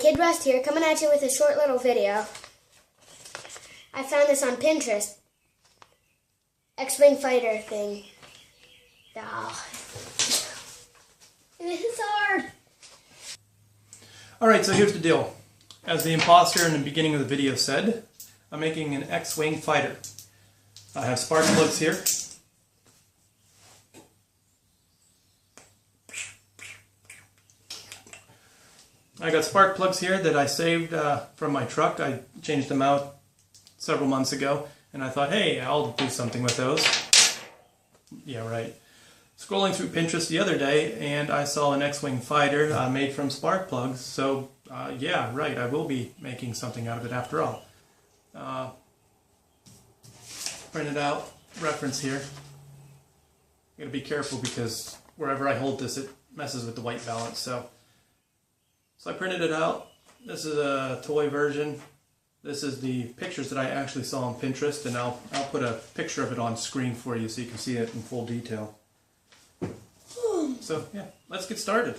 Kid Rust here, coming at you with a short little video. I found this on Pinterest. X-Wing fighter thing. Oh. It is hard. Alright, so here's the deal. As the imposter in the beginning of the video said, I'm making an X-Wing fighter. I have spark plugs here. I got spark plugs here that I saved from my truck. I changed them out several months ago, and I thought, hey, I'll do something with those. Yeah, right. Scrolling through Pinterest the other day, and I saw an X-Wing fighter made from spark plugs, so yeah, right, I will be making something out of it after all. Printed out, reference here. I'm going to be careful because wherever I hold this, it messes with the white balance, so I printed it out. This is a toy version. This is the pictures that I actually saw on Pinterest, and I'll put a picture of it on screen for you so you can see it in full detail. So yeah, let's get started.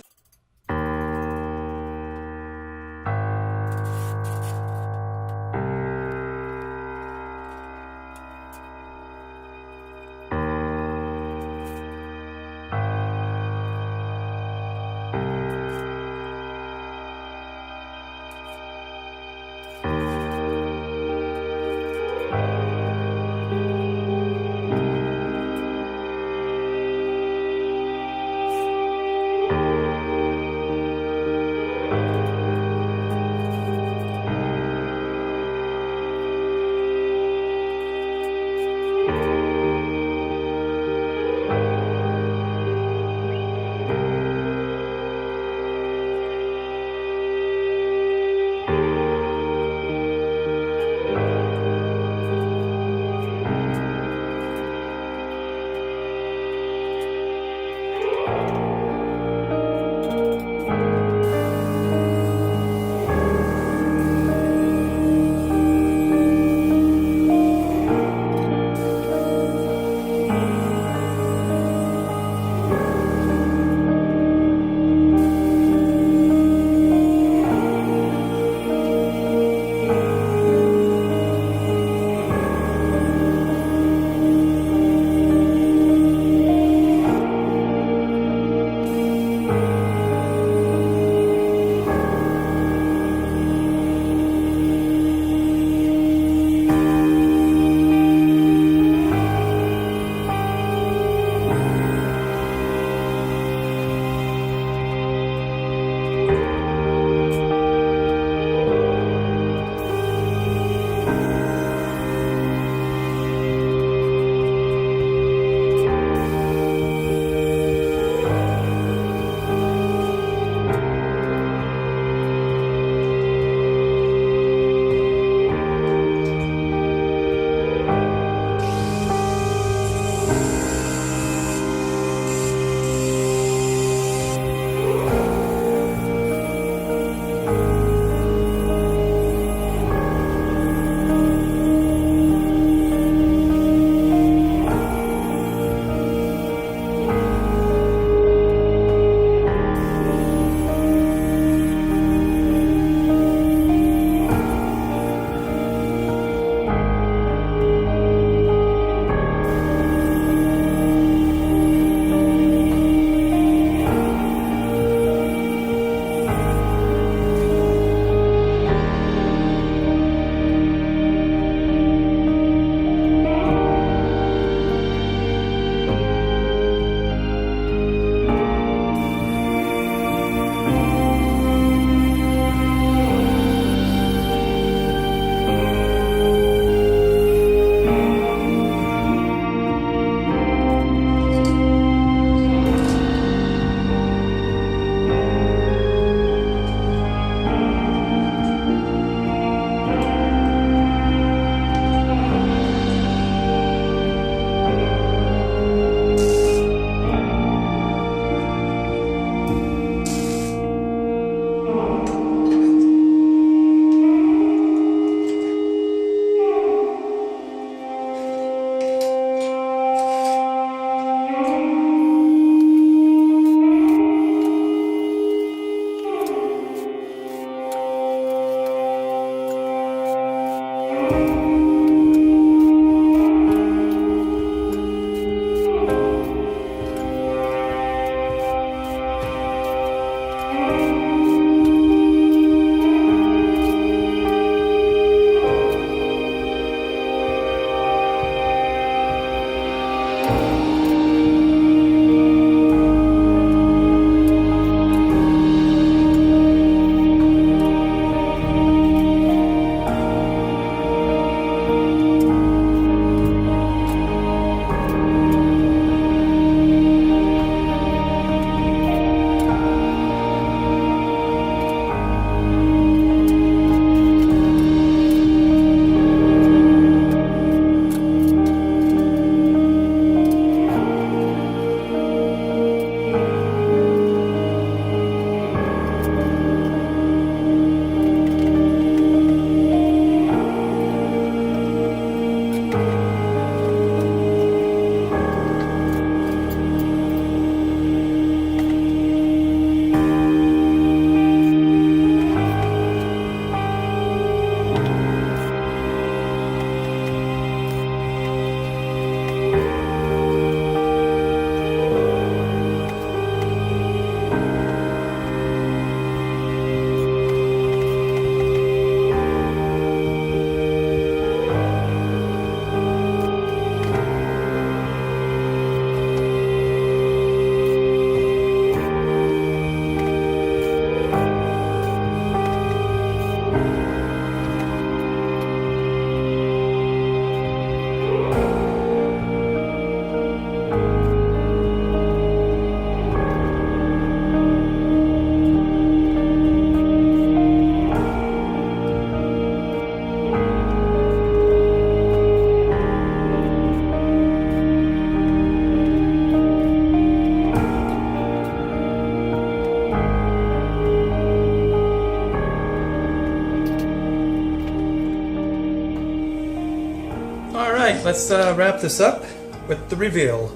let's wrap this up with the reveal.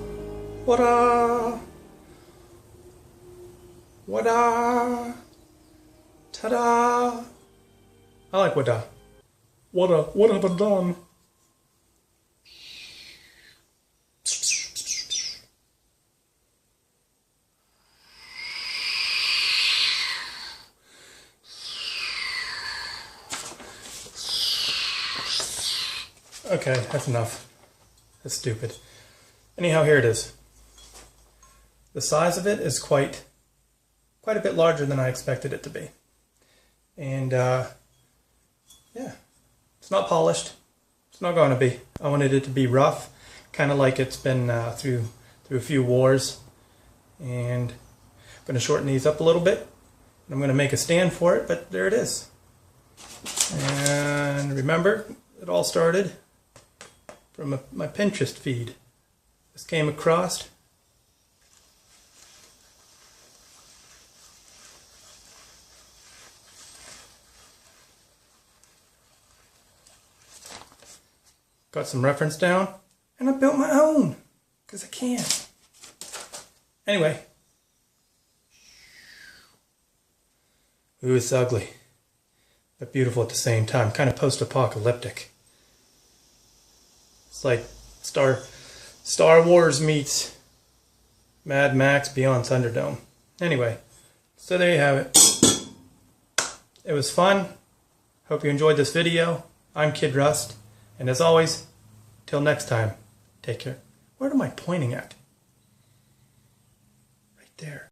What-da! What-da! Ta-da! I like what-da. What have I done? Okay, that's enough. That's stupid. Anyhow, here it is. The size of it is quite a bit larger than I expected it to be. And yeah, it's not polished. It's not going to be. I wanted it to be rough, kind of like it's been through a few wars. And I'm going to shorten these up a little bit. And I'm going to make a stand for it, but there it is. And remember, it all started from my Pinterest feed. This came across. Got some reference down, and I built my own, because I can. Anyway. Ooh, it's ugly, but beautiful at the same time. Kind of post-apocalyptic. It's like Star Wars meets Mad Max Beyond Thunderdome. Anyway, so there you have it. It was fun. Hope you enjoyed this video. I'm Kid Rust. And as always, till next time, take care. Where am I pointing at? Right there.